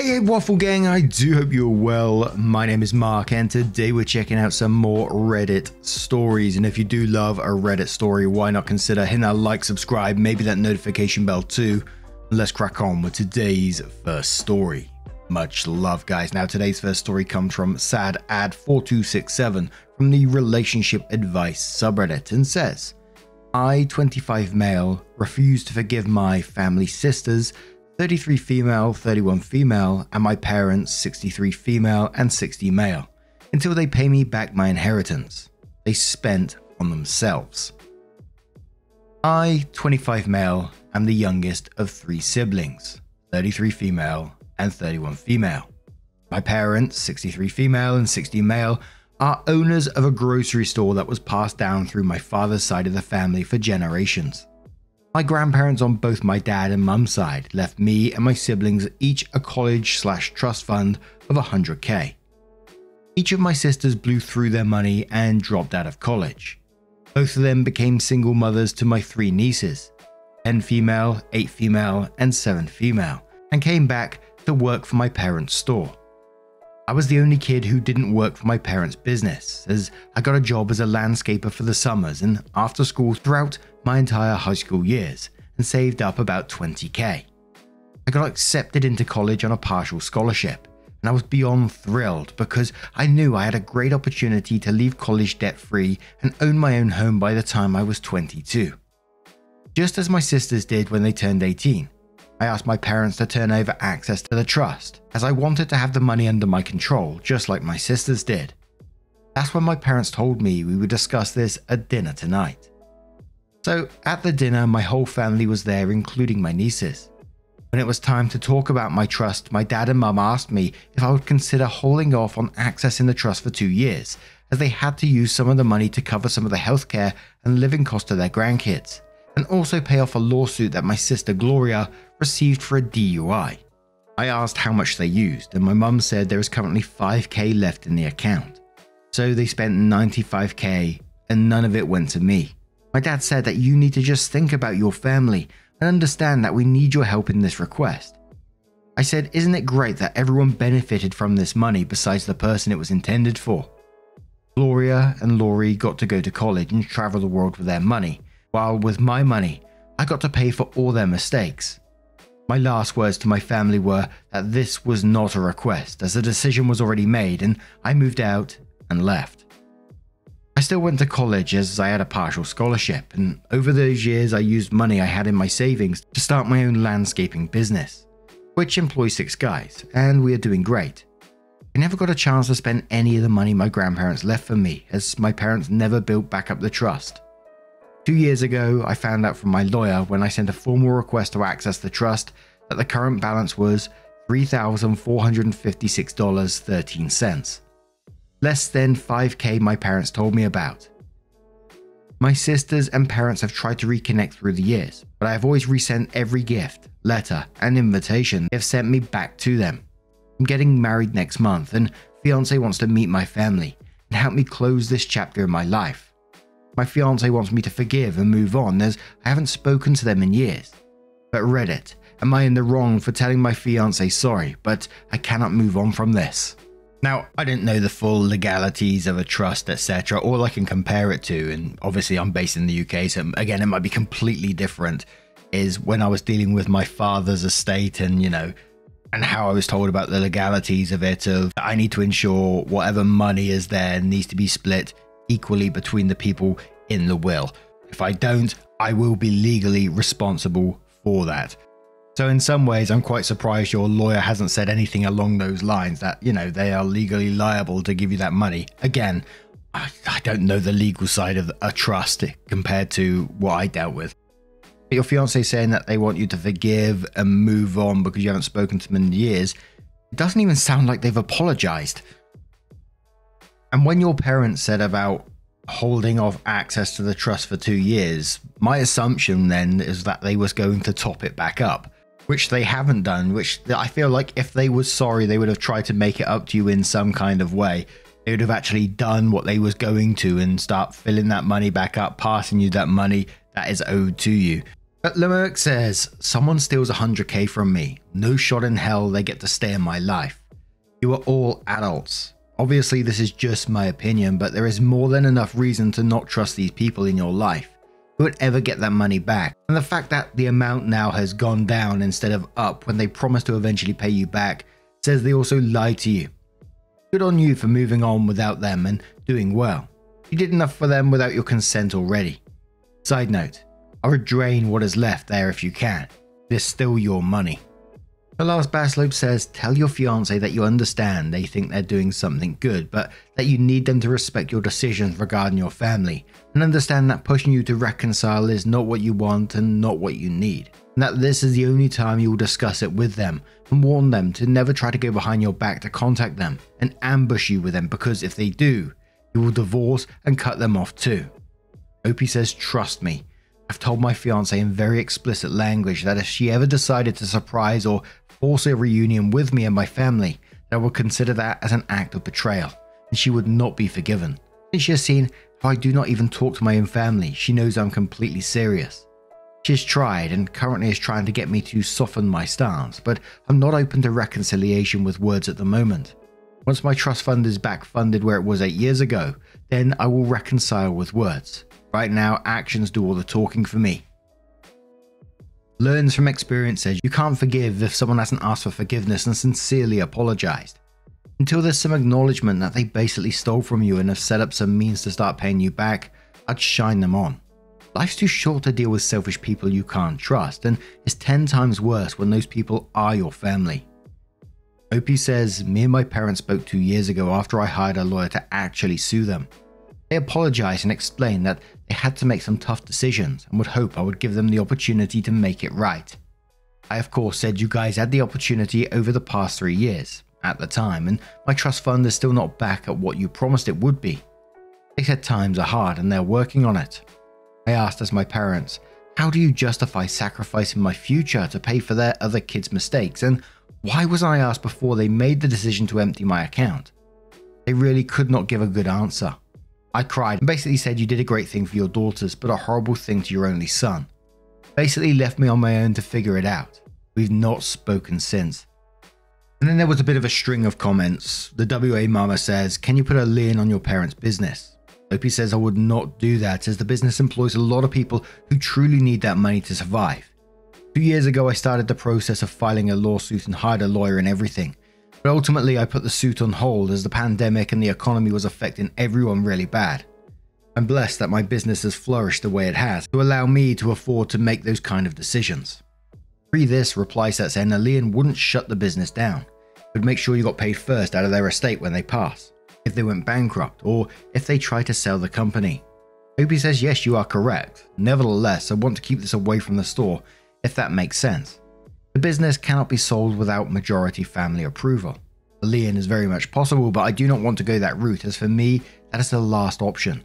Hey Waffle Gang, I do hope you're well. My name is Mark and today we're checking out some more Reddit stories. And if you do love a Reddit story, why not consider hitting that like, subscribe, maybe that notification bell too. Let's crack on with today's first story. Much love, guys. Now today's first story comes from SadAd4267 from the Relationship Advice subreddit and says, I, 25 male, refuse to forgive my family sisters, 33 female, 31 female, and my parents, 63 female and 60 male, until they pay me back my inheritance they spent on themselves. I, 25 male, am the youngest of 3 siblings, 33 female and 31 female. My parents, 63 female and 60 male, are owners of a grocery store that was passed down through my father's side of the family for generations. My grandparents on both my dad and mum's side left me and my siblings each a college/trust fund of $100K. Each of my sisters blew through their money and dropped out of college. Both of them became single mothers to my 3 nieces, 10 female, 8 female, and 7 female, and came back to work for my parents' store. I was the only kid who didn't work for my parents' business, as I got a job as a landscaper for the summers and after school throughout my entire high school years and saved up about $20K. I got accepted into college on a partial scholarship, and I was beyond thrilled because I knew I had a great opportunity to leave college debt-free and own my own home by the time I was 22. Just as my sisters did when they turned 18. I asked my parents to turn over access to the trust, as I wanted to have the money under my control, just like my sisters did. That's when my parents told me we would discuss this at dinner tonight. So at the dinner, my whole family was there, including my nieces. When it was time to talk about my trust, my dad and mum asked me if I would consider holding off on accessing the trust for 2 years, as they had to use some of the money to cover some of the healthcare and living costs of their grandkids, and also pay off a lawsuit that my sister Gloria received for a DUI. I asked how much they used, and my mum said there is currently $5K left in the account. So they spent $95K and none of it went to me. My dad said that you need to just think about your family and understand that we need your help in this request. I said, isn't it great that everyone benefited from this money besides the person it was intended for? Gloria and Laurie got to go to college and travel the world with their money, while with my money, I got to pay for all their mistakes. My last words to my family were that this was not a request, as the decision was already made and I moved out and left. I still went to college as I had a partial scholarship, and over those years I used money I had in my savings to start my own landscaping business, which employs 6 guys, and we are doing great. I never got a chance to spend any of the money my grandparents left for me, as my parents never built back up the trust. 2 years ago, I found out from my lawyer when I sent a formal request to access the trust that the current balance was $3,456.13. Less than $5K my parents told me about. My sisters and parents have tried to reconnect through the years, but I have always resent every gift, letter, and invitation they have sent me back to them. I'm getting married next month, and Fiancee wants to meet my family and help me close this chapter in my life. My fiancé wants me to forgive and move on, as I haven't spoken to them in years. But Reddit, am I in the wrong for telling my fiancé sorry, but I cannot move on from this? Now, I don't know the full legalities of a trust, etc. All I can compare it to, and obviously I'm based in the UK, so again, it might be completely different, is when I was dealing with my father's estate and, and how I was told about the legalities of it, of I need to ensure whatever money is there needs to be split equally between the people in the will. If I don't, I will be legally responsible for that. So in some ways, I'm quite surprised your lawyer hasn't said anything along those lines that, they are legally liable to give you that money. Again, I don't know the legal side of a trust compared to what I dealt with. But your fiancé saying that they want you to forgive and move on because you haven't spoken to them in years, it doesn't even sound like they've apologized. And when your parents said about holding off access to the trust for 2 years, my assumption then is that they was going to top it back up, which they haven't done, which I feel like if they were sorry, they would have tried to make it up to you in some kind of way. They would have actually done what they was going to and start filling that money back up, passing you that money that is owed to you. But Lemerck says, someone steals 100k from me. No shot in hell they get to stay in my life. You are all adults. Obviously this is just my opinion, but there is more than enough reason to not trust these people in your life. Who would ever get that money back? And the fact that the amount now has gone down instead of up when they promised to eventually pay you back says they also lied to you. Good on you for moving on without them and doing well. You did enough for them without your consent already. Side note, I would drain what is left there if you can. It's still your money. The last Baslope says, tell your fiance that you understand they think they're doing something good, but that you need them to respect your decisions regarding your family, and understand that pushing you to reconcile is not what you want and not what you need, and that this is the only time you will discuss it with them, and warn them to never try to go behind your back to contact them and ambush you with them, because if they do, you will divorce and cut them off too. Opie says, trust me. I've told my fiance in very explicit language that if she ever decided to surprise or force a reunion with me and my family, that I would consider that as an act of betrayal, and she would not be forgiven. Since she has seen how I do not even talk to my own family, she knows I'm completely serious. She has tried and currently is trying to get me to soften my stance, but I'm not open to reconciliation with words at the moment. Once my trust fund is back funded where it was 8 years ago, then I will reconcile with words. Right now, actions do all the talking for me. Learns from experience says you can't forgive if someone hasn't asked for forgiveness and sincerely apologized. Until there's some acknowledgement that they basically stole from you and have set up some means to start paying you back, I'd shine them on. Life's too short to deal with selfish people you can't trust, and it's 10 times worse when those people are your family. Opie says, me and my parents spoke 2 years ago after I hired a lawyer to actually sue them. They apologized and explained that they had to make some tough decisions and would hope I would give them the opportunity to make it right. I of course said you guys had the opportunity over the past 3 years, at the time, and my trust fund is still not back at what you promised it would be. They said times are hard and they're working on it. I asked as my parents, how do you justify sacrificing my future to pay for their other kids' mistakes, and why was I asked before they made the decision to empty my account? They really could not give a good answer. I cried and basically said you did a great thing for your daughters, but a horrible thing to your only son. Basically left me on my own to figure it out. We've not spoken since. And then there was a bit of a string of comments. The WA mama says, can you put a lien on your parents' business? Opie says I would not do that as the business employs a lot of people who truly need that money to survive. 2 years ago I started the process of filing a lawsuit and hired a lawyer and everything. But ultimately I put the suit on hold as the pandemic and the economy was affecting everyone really bad. I'm blessed that my business has flourished the way it has to allow me to afford to make those kind of decisions. Pre this, Replies that saying a lien wouldn't shut the business down. It would make sure you got paid first out of their estate when they pass, if they went bankrupt, or if they try to sell the company. Opie says yes, you are correct. Nevertheless, I want to keep this away from the store, if that makes sense. The business cannot be sold without majority family approval. A lien is very much possible, but I do not want to go that route, as for me, that is the last option.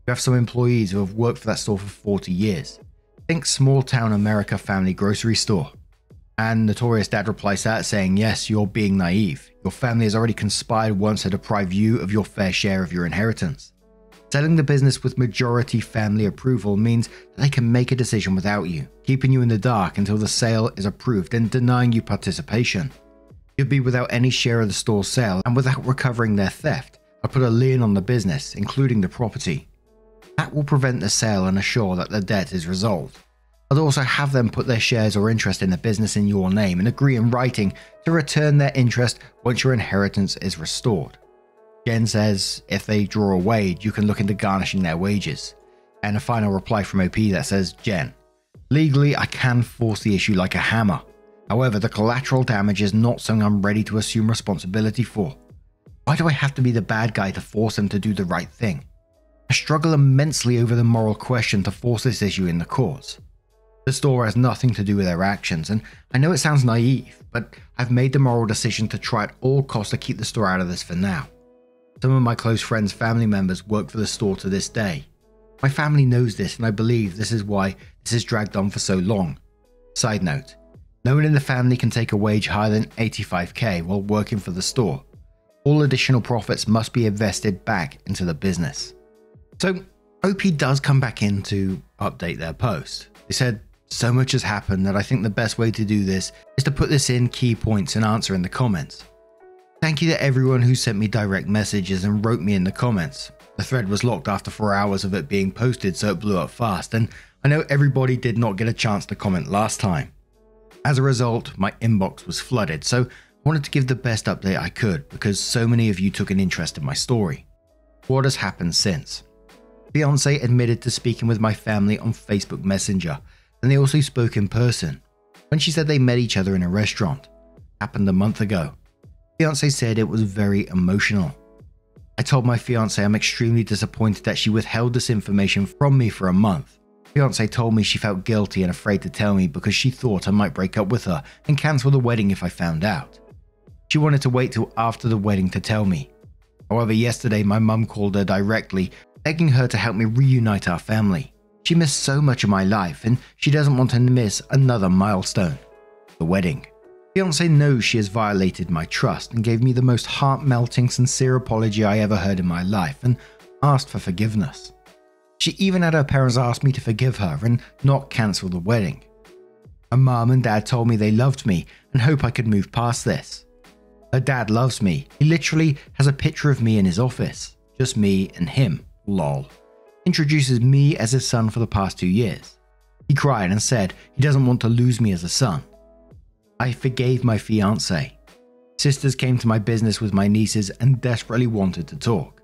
You have some employees who have worked for that store for 40 years. Think small town America family grocery store. And Notorious Dad replies that saying, yes, you're being naive. Your family has already conspired once to deprive you of your fair share of your inheritance. Selling the business with majority family approval means that they can make a decision without you, keeping you in the dark until the sale is approved and denying you participation. You'd be without any share of the store's sale and without recovering their theft. I put a lien on the business, including the property. That will prevent the sale and assure that the debt is resolved. I'd also have them put their shares or interest in the business in your name and agree in writing to return their interest once your inheritance is restored. Jen says if they draw a wage, you can look into garnishing their wages. And a final reply from OP that says, Jen, legally I can force the issue like a hammer. However, the collateral damage is not something I'm ready to assume responsibility for. Why do I have to be the bad guy to force them to do the right thing? I struggle immensely over the moral question to force this issue in the courts. The store has nothing to do with their actions, and I know it sounds naive, but I've made the moral decision to try at all costs to keep the store out of this for now. Some of my close friends' family members work for the store to this day. My family knows this, and I believe this is why this has dragged on for so long. Side note, no one in the family can take a wage higher than 85k while working for the store. All additional profits must be invested back into the business. So OP does come back in to update their post. They said, So much has happened that I think the best way to do this is to put this in key points and answer in the comments. Thank you to everyone who sent me direct messages and wrote me in the comments. The thread was locked after 4 hours of it being posted, so it blew up fast, and I know everybody did not get a chance to comment last time. As a result, my inbox was flooded, so I wanted to give the best update I could because so many of you took an interest in my story. What has happened since? Fiancee admitted to speaking with my family on Facebook Messenger, and they also spoke in person. When she said they met each other in a restaurant, happened a month ago. Fiancee said it was very emotional. I told my fiancée I'm extremely disappointed that she withheld this information from me for a month. Fiancée told me she felt guilty and afraid to tell me because she thought I might break up with her and cancel the wedding if I found out. She wanted to wait till after the wedding to tell me. However, yesterday my mum called her directly, begging her to help me reunite our family. She missed so much of my life and she doesn't want to miss another milestone, the wedding. Fiancée knows she has violated my trust and gave me the most heart-melting, sincere apology I ever heard in my life and asked for forgiveness. She even had her parents ask me to forgive her and not cancel the wedding. Her mum and dad told me they loved me and hope I could move past this. Her dad loves me. He literally has a picture of me in his office. Just me and him, lol. Introduces me as his son for the past 2 years. He cried and said he doesn't want to lose me as a son. I forgave my fiancé. Sisters came to my business with my nieces and desperately wanted to talk.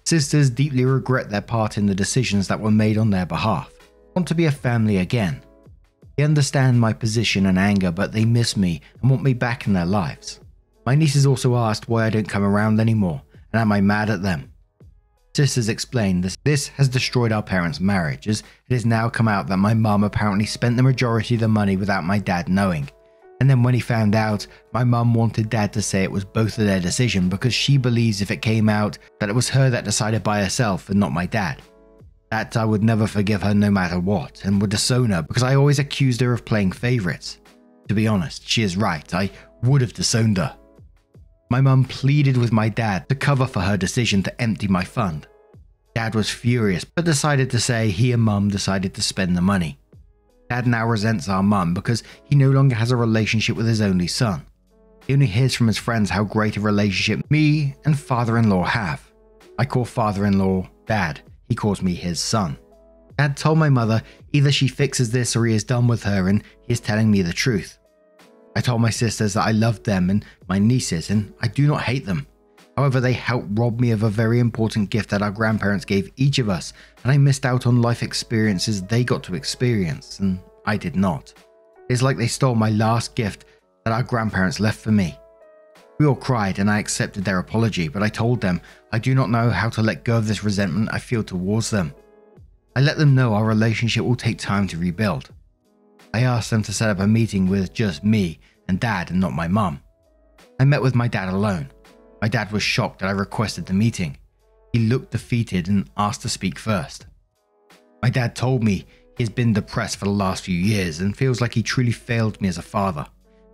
Sisters deeply regret their part in the decisions that were made on their behalf, want to be a family again. They understand my position and anger, but they miss me and want me back in their lives. My nieces also asked why I don't come around anymore, and am I mad at them? Sisters explained this has destroyed our parents' marriage, as it has now come out that my mum apparently spent the majority of the money without my dad knowing. And then when he found out, my mum wanted dad to say it was both of their decision because she believes if it came out that it was her that decided by herself and not my dad. That I would never forgive her no matter what and would disown her because I always accused her of playing favourites. To be honest, she is right, I would have disowned her. My mum pleaded with my dad to cover for her decision to empty my fund. Dad was furious but decided to say he and mum decided to spend the money. Dad now resents our mum because he no longer has a relationship with his only son. He only hears from his friends how great a relationship me and father-in-law have. I call father-in-law Dad, he calls me his son. Dad told my mother either she fixes this or he is done with her and he is telling me the truth. I told my sisters that I loved them and my nieces and I do not hate them. However, they helped rob me of a very important gift that our grandparents gave each of us, and I missed out on life experiences they got to experience, and I did not. It's like they stole my last gift that our grandparents left for me. We all cried and I accepted their apology, but I told them I do not know how to let go of this resentment I feel towards them. I let them know our relationship will take time to rebuild. I asked them to set up a meeting with just me and Dad and not my mum. I met with my dad alone. My dad was shocked that I requested the meeting. He looked defeated and asked to speak first. My dad told me he has been depressed for the last few years and feels like he truly failed me as a father.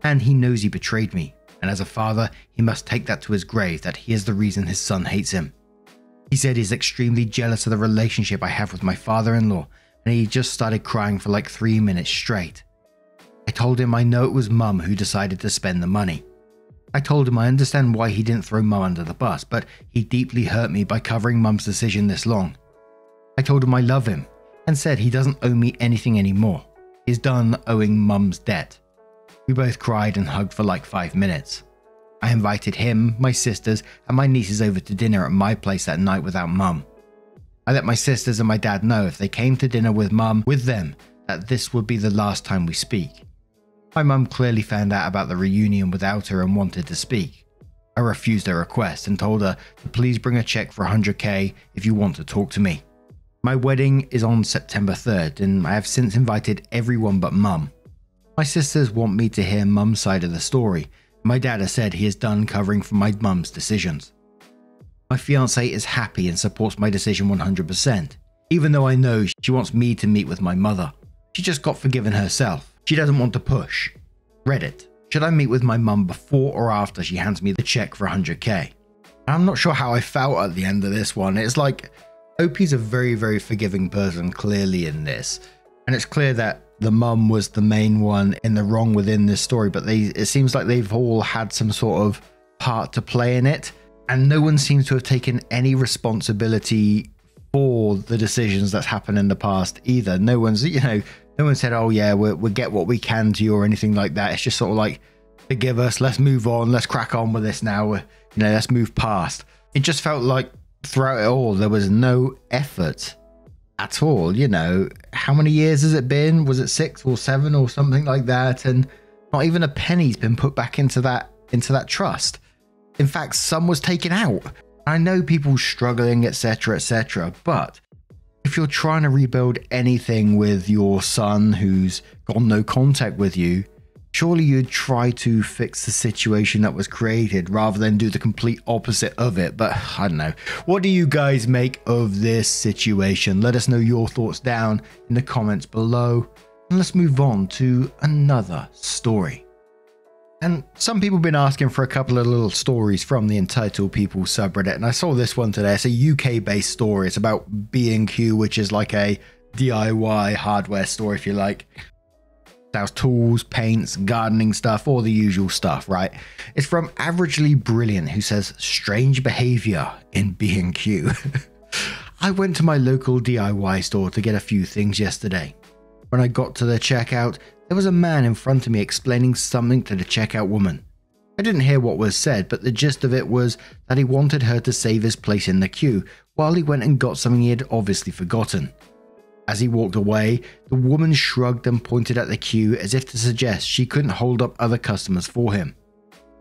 And he knows he betrayed me, and as a father, he must take that to his grave that he is the reason his son hates him. He said he's extremely jealous of the relationship I have with my father-in-law, and he just started crying for like 3 minutes straight. I told him I know it was mum who decided to spend the money. I told him I understand why he didn't throw mum under the bus, but he deeply hurt me by covering mum's decision this long. I told him I love him and said he doesn't owe me anything anymore. He's done owing mum's debt. We both cried and hugged for like 5 minutes. I invited him, my sisters, and my nieces over to dinner at my place that night without mum. I let my sisters and my dad know if they came to dinner with mum with them that this would be the last time we speak. My mum clearly found out about the reunion without her and wanted to speak. I refused her request and told her to please bring a check for 100k if you want to talk to me. My wedding is on September 3rd and I have since invited everyone but mum. My sisters want me to hear mum's side of the story. My dad has said he is done covering for my mum's decisions. My fiancée is happy and supports my decision 100%, even though I know she wants me to meet with my mother. She just got forgiven herself. She doesn't want to push. Reddit. Should I meet with my mum before or after she hands me the check for 100k? I'm not sure how I felt at the end of this one. It's like, OP's a very, very forgiving person clearly in this. And it's clear that the mum was the main one in the wrong within this story, but it seems like they've all had some sort of part to play in it, and no one seems to have taken any responsibility for the decisions that's happened in the past either. No one's, no one said, oh yeah, we'll get what we can to you or anything like that. It's just sort of like, forgive us, let's move on, let's crack on with this now, let's move past. It just felt like throughout it all, there was no effort at all. How many years has it been? Was it 6 or 7 or something like that? And not even a penny's been put back into that trust. In fact, some was taken out. I know people struggling, etc., but if you're trying to rebuild anything with your son who's got no contact with you, surely you'd try to fix the situation that was created rather than do the complete opposite of it. But I don't know. What do you guys make of this situation? Let us know your thoughts down in the comments below. And let's move on to another story. And some people have been asking for a couple of little stories from the Entitled People subreddit. And I saw this one today. It's a UK-based story. It's about B&Q, which is like a DIY hardware store, if you like. Sells tools, paints, gardening stuff, all the usual stuff, right? It's from Averagely Brilliant, who says, strange behavior in B&Q. I went to my local DIY store to get a few things yesterday. When I got to the checkout, there was a man in front of me explaining something to the checkout woman. I didn't hear what was said, but the gist of it was that he wanted her to save his place in the queue while he went and got something he had obviously forgotten. As he walked away, the woman shrugged and pointed at the queue as if to suggest she couldn't hold up other customers for him.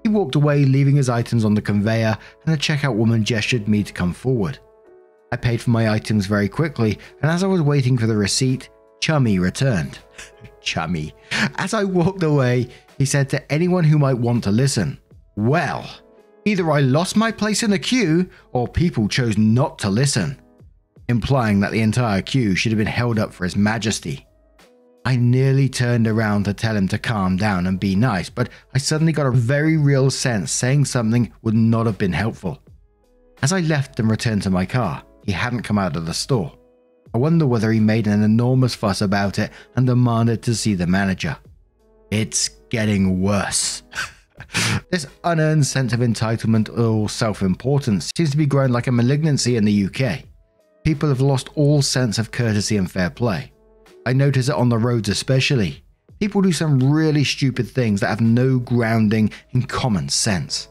He walked away, leaving his items on the conveyor, and the checkout woman gestured me to come forward. I paid for my items very quickly, and as I was waiting for the receipt, Chummy returned. Chummy. As I walked away, he said to anyone who might want to listen, well, either I lost my place in the queue or people chose not to listen, implying that the entire queue should have been held up for His Majesty. I nearly turned around to tell him to calm down and be nice, but I suddenly got a very real sense saying something would not have been helpful. As I left and returned to my car, he hadn't come out of the store. I wonder whether he made an enormous fuss about it and demanded to see the manager. It's getting worse. This unearned sense of entitlement or self-importance seems to be growing like a malignancy in the UK. People have lost all sense of courtesy and fair play. I notice it on the roads especially. People do some really stupid things that have no grounding in common sense.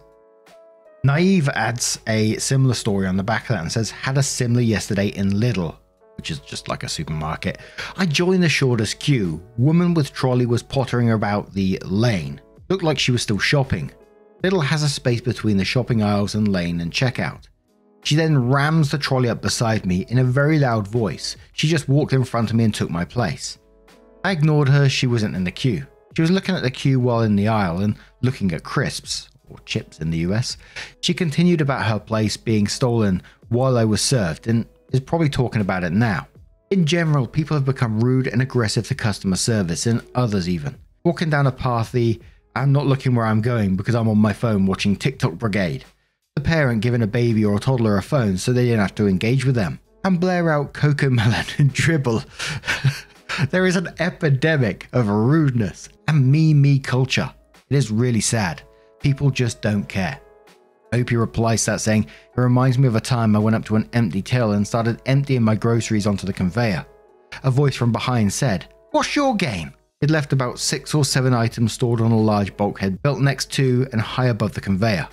Naive adds a similar story on the back of that and says, had a similar yesterday in Lidl, which is just like a supermarket. I joined the shortest queue. Woman with trolley was pottering about the lane. Looked like she was still shopping. Lidl has a space between the shopping aisles and lane and checkout. She then rams the trolley up beside me in a very loud voice. She just walked in front of me and took my place. I ignored her. She wasn't in the queue. She was looking at the queue while in the aisle and looking at crisps, or chips in the US. She continued about her place being stolen while I was served and is probably talking about it now. In general, people have become rude and aggressive to customer service and others even. Walking down a path, I'm not looking where I'm going because I'm on my phone watching TikTok Brigade. The parent giving a baby or a toddler a phone so they didn't have to engage with them. And blare out Cocomelon and dribble. There is an epidemic of rudeness and me culture. It is really sad. People just don't care. Opie replies to that saying, it reminds me of a time I went up to an empty till and started emptying my groceries onto the conveyor. A voice from behind said, what's your game? It left about 6 or 7 items stored on a large bulkhead built next to and high above the conveyor.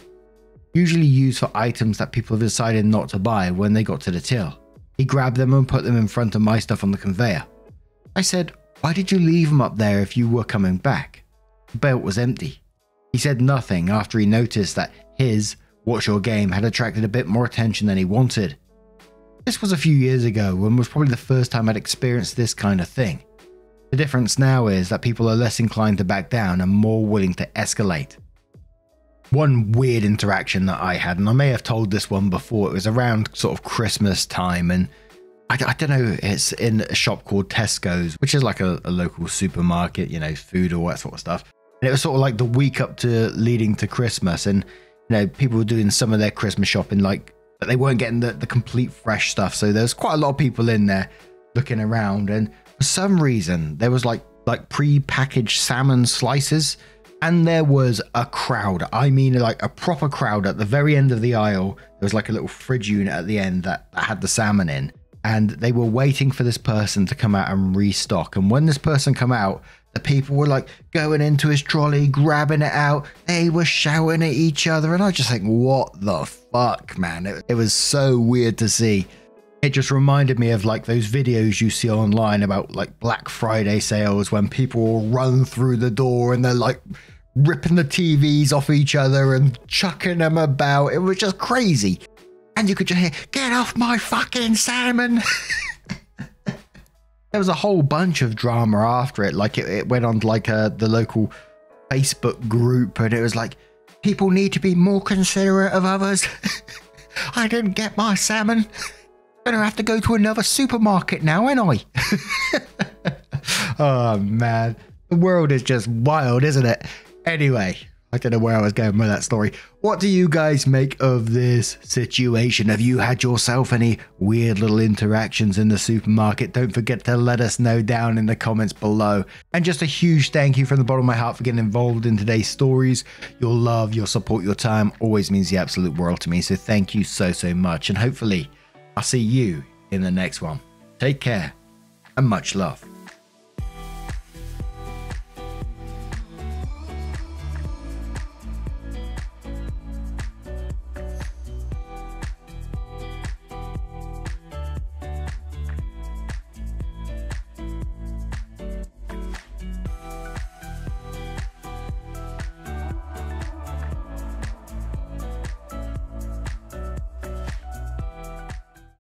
Usually used for items that people have decided not to buy when they got to the till. He grabbed them and put them in front of my stuff on the conveyor. I said, why did you leave them up there if you were coming back? The belt was empty. He said nothing after he noticed that his What's Your Game had attracted a bit more attention than he wanted. This was a few years ago and was probably the first time I'd experienced this kind of thing. The difference now is that people are less inclined to back down and more willing to escalate. One weird interaction that I had, and I may have told this one before, it was around sort of Christmas time, and I don't know, it's in a shop called Tesco's, which is like a local supermarket, food, all that sort of stuff. And it was sort of like the week up to leading to Christmas, and people were doing some of their Christmas shopping, but they weren't getting the complete fresh stuff. So there was quite a lot of people in there looking around, and for some reason there was like like pre-packaged salmon slices. And there was a crowd. I mean, like a proper crowd at the very end of the aisle. There was like a little fridge unit at the end that had the salmon in. And they were waiting for this person to come out and restock. And when this person come out, the people were like going into his trolley, grabbing it out. They were shouting at each other. And I just think, what the fuck, man? It was so weird to see. It just reminded me of like those videos you see online about like Black Friday sales when people will run through the door and they're like ripping the TVs off each other and chucking them about. It was just crazy. And you could just hear, get off my fucking salmon. There was a whole bunch of drama after it. Like it went on like the local Facebook group and it was like, people need to be more considerate of others. I didn't get my salmon. Gonna have to go to another supermarket now, ain't I? Oh man, the world is just wild, isn't it? Anyway, I don't know where I was going with that story. What do you guys make of this situation? Have you had yourself any weird little interactions in the supermarket? Don't forget to let us know down in the comments below. And just a huge thank you from the bottom of my heart for getting involved in today's stories. Your love, your support, your time always means the absolute world to me. So thank you so much. And hopefully I'll see you in the next one. Take care and much love.